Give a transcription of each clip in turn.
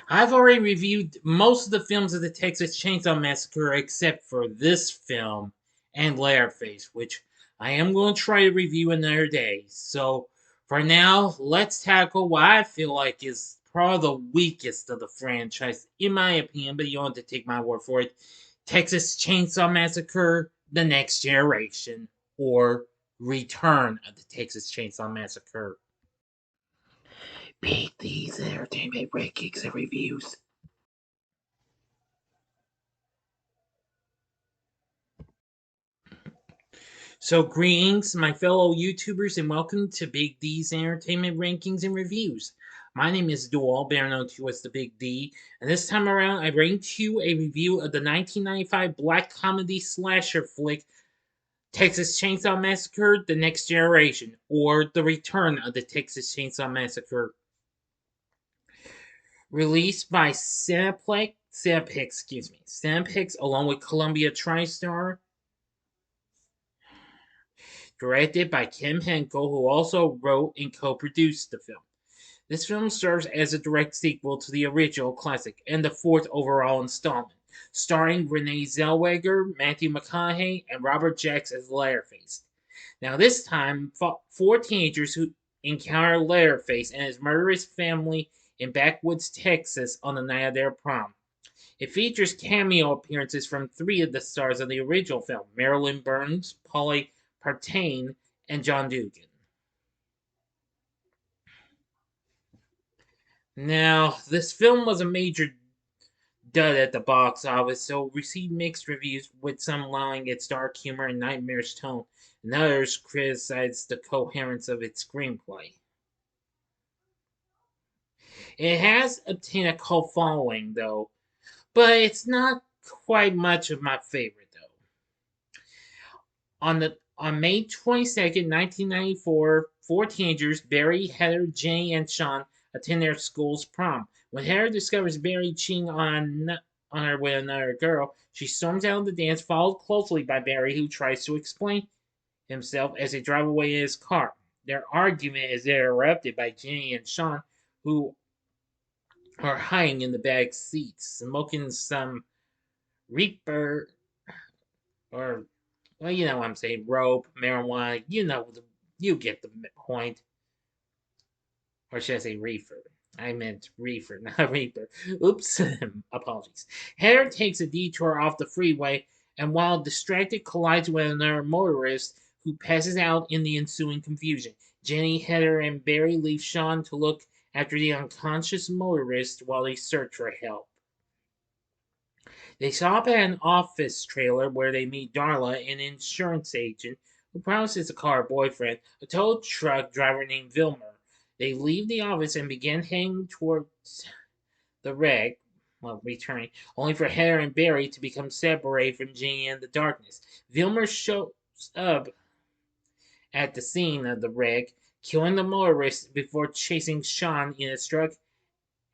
I've already reviewed most of the films of the Texas Chainsaw Massacre except for this film and Leatherface, which I am going to try to review another day. So for now, let's tackle what I feel like is probably the weakest of the franchise, in my opinion, but you don't have to take my word for it. Texas Chainsaw Massacre, The Next Generation, or Return of the Texas Chainsaw Massacre. Beat these entertainment rankings and reviews. So, greetings, my fellow YouTubers, and welcome to Big D's Entertainment Rankings and Reviews. My name is Dual, better known to you as the Big D, and this time around I bring to you a review of the 1995 black comedy slasher flick Texas Chainsaw Massacre: The Next Generation, or The Return of the Texas Chainsaw Massacre. Released by Cineplex along with Columbia TriStar. Directed by Kim Henkel, who also wrote and co-produced the film. This film serves as a direct sequel to the original classic and the fourth overall installment, starring Renee Zellweger, Matthew McConaughey, and Robert Jacks as Leatherface. Now, this time, four teenagers who encounter Leatherface and his murderous family in backwoods Texas on the night of their prom. It features cameo appearances from three of the stars of the original film: Marilyn Burns, Polly Partain, and John Dugan. Now, this film was a major dud at the box office, so received mixed reviews, with some allowing its dark humor and nightmarish tone, and others criticized the coherence of its screenplay. It has obtained a cult following, though, but it's not quite much of my favorite, though. On May 22nd, 1994, four teenagers, Barry, Heather, Jenny, and Sean, attend their school's prom. When Heather discovers Barry cheating on her with another girl, she storms out of the dance, followed closely by Barry, who tries to explain himself as they drive away in his car. Their argument is interrupted by Jenny and Sean, who are hiding in the back seats, smoking some Reaper, or, well, you know what I'm saying, rope, marijuana, you get the point. Or should I say reefer? I meant reefer, not reaper. Oops, apologies. Heather takes a detour off the freeway and, while distracted, collides with another motorist who passes out in the ensuing confusion. Jenny, Heather, and Barry leave Sean to look after the unconscious motorist while they search for help. They stop at an office trailer where they meet Darla, an insurance agent who promises to call her boyfriend, a tow truck driver named Vilmer. They leave the office and begin heading towards the wreck, returning, only for Heather and Barry to become separated from Jeannie in the darkness. Vilmer shows up at the scene of the wreck, killing the motorist before chasing Sean in his truck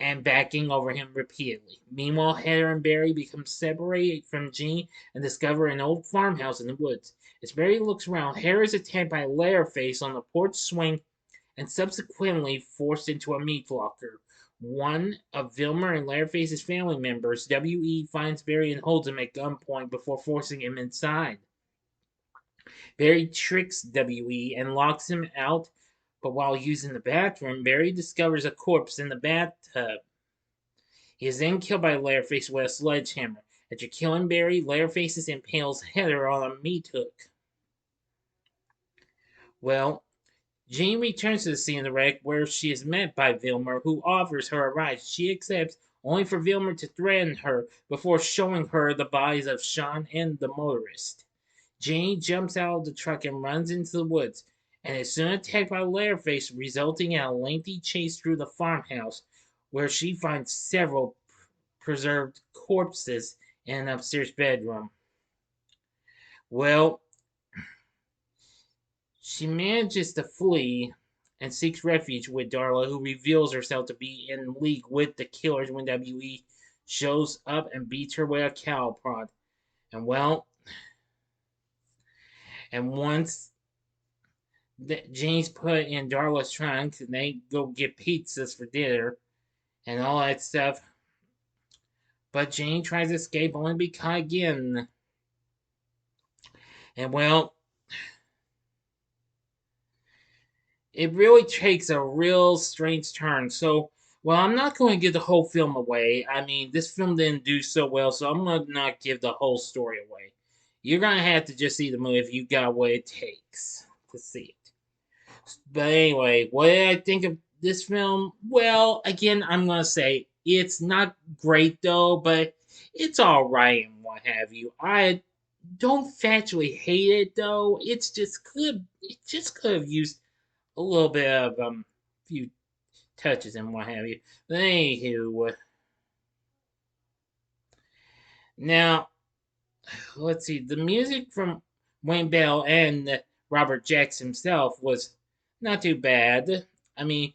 and backing over him repeatedly. Meanwhile, Heather and Barry become separated from Jean and discover an old farmhouse in the woods. As Barry looks around, Heather is attacked by Leatherface on the porch swing and subsequently forced into a meat locker. One of Vilmer and Leatherface's family members, W.E., finds Barry and holds him at gunpoint before forcing him inside. Barry tricks W.E. and locks him out, but while using the bathroom, Barry discovers a corpse in the bathtub. He is then killed by Leatherface with a sledgehammer. After killing Barry, Leatherface impales Heather on a meat hook. Well, Jean returns to the scene of the wreck, where she is met by Vilmer, who offers her a ride. She accepts, only for Vilmer to threaten her before showing her the bodies of Sean and the motorist. Janie jumps out of the truck and runs into the woods, and is soon attacked by Leatherface, resulting in a lengthy chase through the farmhouse, where she finds several preserved corpses in an upstairs bedroom. Well, she manages to flee and seeks refuge with Darla, who reveals herself to be in league with the killers when W.E. shows up and beats her with a cow prod. And well, and once Jane's put in Darla's trunk, and they go get pizzas for dinner and all that stuff, But Jane tries to escape only to be caught again. And well, it really takes a real strange turn. So, well, I'm not going to give the whole film away. I mean, this film didn't do so well, so I'm going to not give the whole story away. You're going to have to just see the movie if you got what it takes to see it. But anyway, what did I think of this film? Well, again, I'm going to say it's not great though, but it's all right and what have you. I don't factually hate it though. It's just could it just could have used a little bit of few touches and what have you. But anywho, now let's see. The music from Wayne Bell and Robert Jacks himself was not too bad. I mean,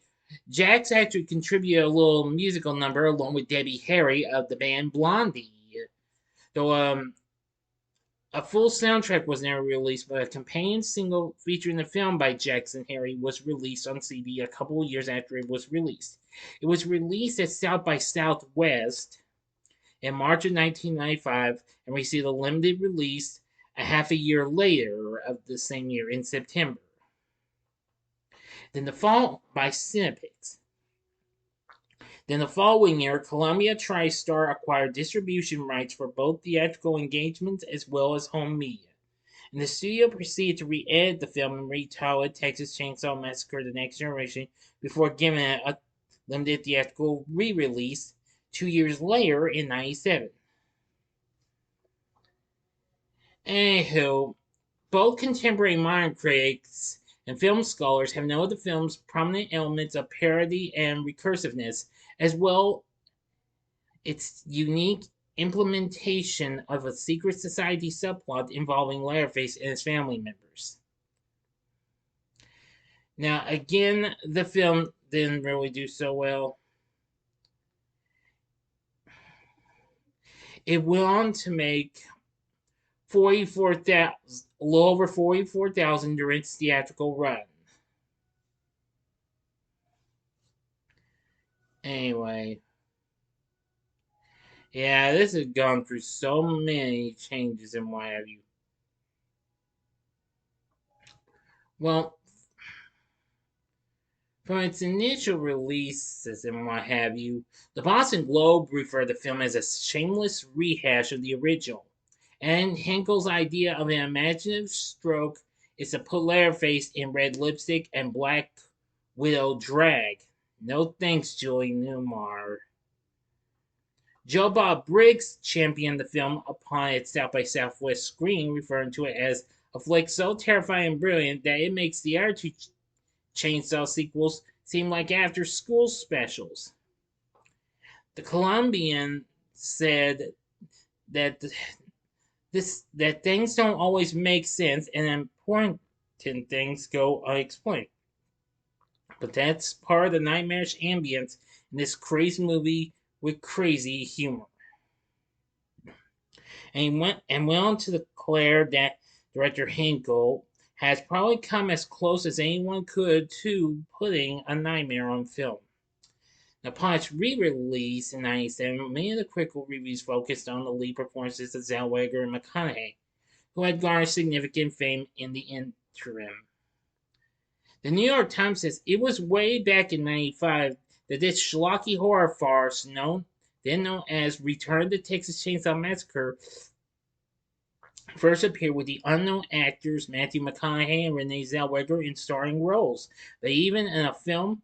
Jacks actually contributed a little musical number along with Debbie Harry of the band Blondie. Though a full soundtrack was never released, but a companion single featuring the film by Jackson Harry was released on CD a couple of years after it was released. It was released at South by Southwest in March of 1995 and received a limited release a half a year later of the same year in September. Then the fall by Cinepix. Then the following year, Columbia TriStar acquired distribution rights for both theatrical engagements as well as home media. And the studio proceeded to re-edit the film and retitle it Texas Chainsaw Massacre: The Next Generation before giving it a limited theatrical re-release 2 years later in '97. Anywho, both contemporary and modern critics and film scholars have noted the film's prominent elements of parody and recursiveness, as well its unique implementation of a secret society subplot involving Leatherface and his family members. Now, again, the film didn't really do so well. It went on to make 44,000, a little over 44,000 during its theatrical run. Anyway, yeah, this has gone through so many changes and what have you. Well, from its initial releases and what have you, the Boston Globe referred to the film as a shameless rehash of the original. And Henkel's idea of an imaginative stroke is to put Leatherface in red lipstick and Black Widow drag. No thanks, Julie Newmar. Joe Bob Briggs championed the film upon its South by Southwest screening, referring to it as a flick so terrifying and brilliant that it makes the other two Chainsaw sequels seem like after school specials. The Columbian said that that things don't always make sense and important things go unexplained. But that's part of the nightmarish ambience in this crazy movie with crazy humor. And he went on to declare that director Hinkle has probably come as close as anyone could to putting a nightmare on film. Now, upon its re-release in '97, many of the critical reviews focused on the lead performances of Zellweger and McConaughey, who had garnered significant fame in the interim. The New York Times says it was way back in '95 that this schlocky horror farce, then known as Return of the Texas Chainsaw Massacre, first appeared with the unknown actors Matthew McConaughey and Renee Zellweger in starring roles. But even in a film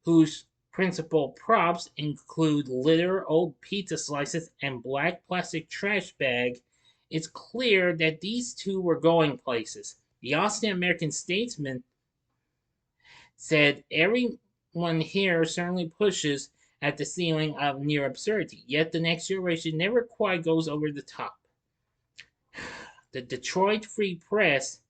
whose principal props include litter, old pizza slices, and black plastic trash bag, it's clear that these two were going places. The Austin American Statesman said, "Everyone here certainly pushes at the ceiling of near absurdity, yet the next generation never quite goes over the top." The Detroit Free Press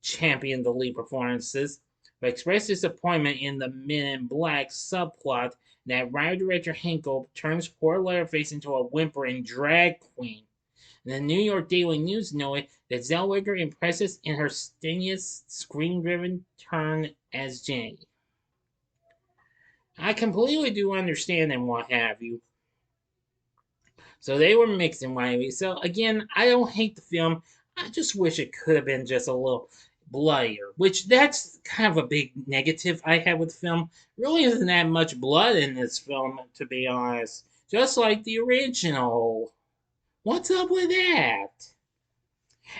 championed the lead performances, but expressed disappointment in the Men in Black subplot that writer director Hinkle turns poor Leatherface into a whimpering drag queen. And the New York Daily News noted that Zellweger impresses in her stingiest, screen-driven turn as Jenny. I completely do understand and what have you. So they were mixed and wavy. So again, I don't hate the film. I just wish it could have been just a little bloodier, which that's kind of a big negative I have with the film. Really isn't that much blood in this film, to be honest. Just like the original. What's up with that?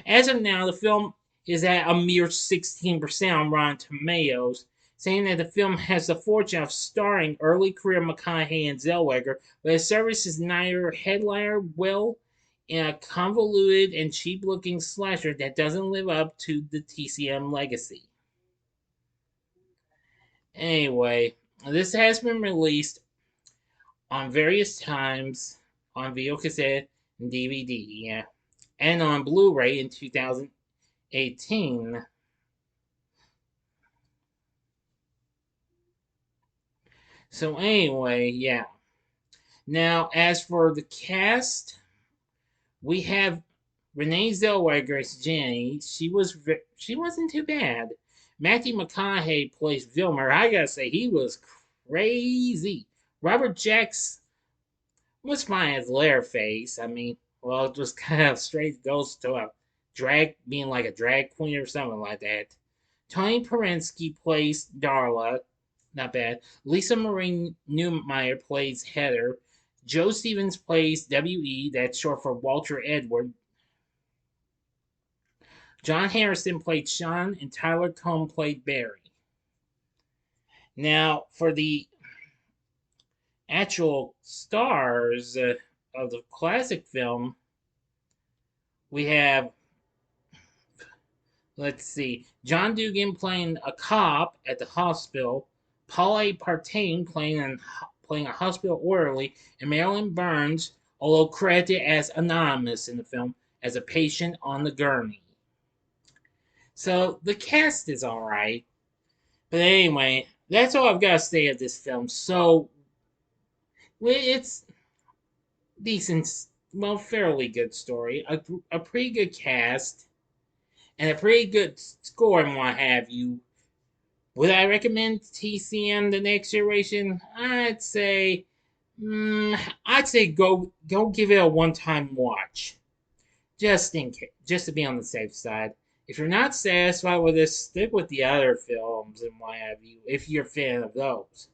As of now, the film is at a mere 16% on Rotten Tomatoes, saying that the film has the fortune of starring early career McConaughey and Zellweger, but the service is neither headliner well in a convoluted and cheap looking slasher that doesn't live up to the TCM legacy. Anyway, this has been released on various times on video cassette and DVD, yeah, and on Blu ray in 2018. So anyway, yeah. Now, as for the cast, we have Renee Zellweger as Jenny. She wasn't too bad. Matthew McConaughey plays Vilmer. I gotta say he was crazy. Robert Jacks was fine as Leatherface. I mean, well, it was kind of straight goes to a drag being like a drag queen or something like that. Tony Perensky plays Darla. Not bad. Lisa Marie Newmeyer plays Heather. Joe Stevens plays W.E., that's short for Walter Edward. John Harrison played Sean, and Tyler Cohn played Barry. Now, for the actual stars of the classic film, we have, let's see, John Dugan playing a cop at the hospital, Paul A. Partain playing a hospital orderly, and Marilyn Burns, although credited as anonymous in the film, as a patient on the gurney. So the cast is alright. But anyway, that's all I've got to say of this film. So it's decent, well, fairly good story, a pretty good cast, and a pretty good score and what have you. Would I recommend TCM The Next Generation? I'd say go give it a one time watch, just in case, just to be on the safe side. If you're not satisfied with this, stick with the other films and what have you. If you're a fan of those,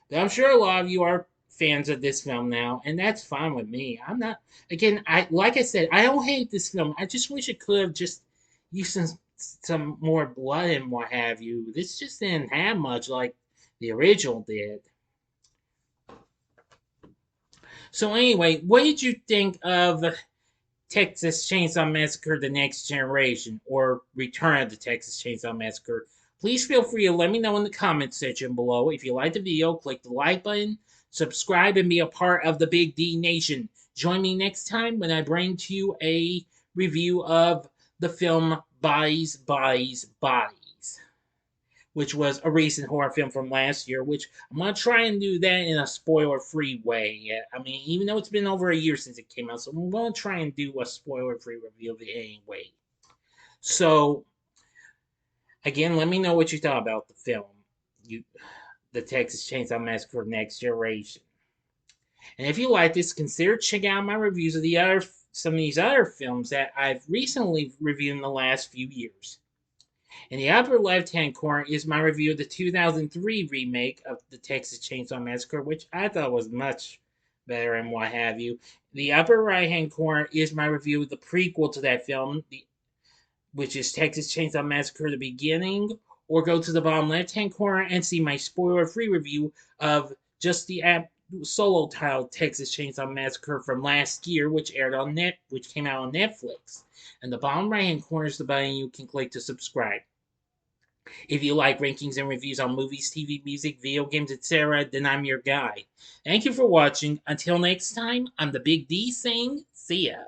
but I'm sure a lot of you are fans of this film now, and that's fine with me. I'm not. Again, I like I said, I don't hate this film. I just wish it could have just used some more blood and what have you. This just didn't have much like the original did. So anyway, what did you think of Texas Chainsaw Massacre: The Next Generation, or Return of the Texas Chainsaw Massacre? Please feel free to let me know in the comments section below. If you like the video, click the like button, subscribe, and be a part of the Big D Nation. Join me next time when I bring to you a review of the film Bodies, Bodies, Bodies, which was a recent horror film from last year, which I'm going to try and do that in a spoiler-free way. I mean, even though it's been over a year since it came out, so I'm going to try and do a spoiler-free review of it anyway. So, again, let me know what you thought about the film, the Texas Chainsaw Massacre Next Generation. And if you like this, consider checking out my reviews of some of these other films that I've recently reviewed in the last few years. In the upper left-hand corner is my review of the 2003 remake of the Texas Chainsaw Massacre, which I thought was much better and what have you. The upper right-hand corner is my review of the prequel to that film, which is Texas Chainsaw Massacre: The Beginning, or go to the bottom left-hand corner and see my spoiler-free review of just the solo titled Texas Chainsaw Massacre from last year, which came out on Netflix. And the bottom right-hand corner is the button you can click to subscribe. If you like rankings and reviews on movies, TV, music, video games, etc., then I'm your guy. Thank you for watching. Until next time, I'm the Big D saying, see ya.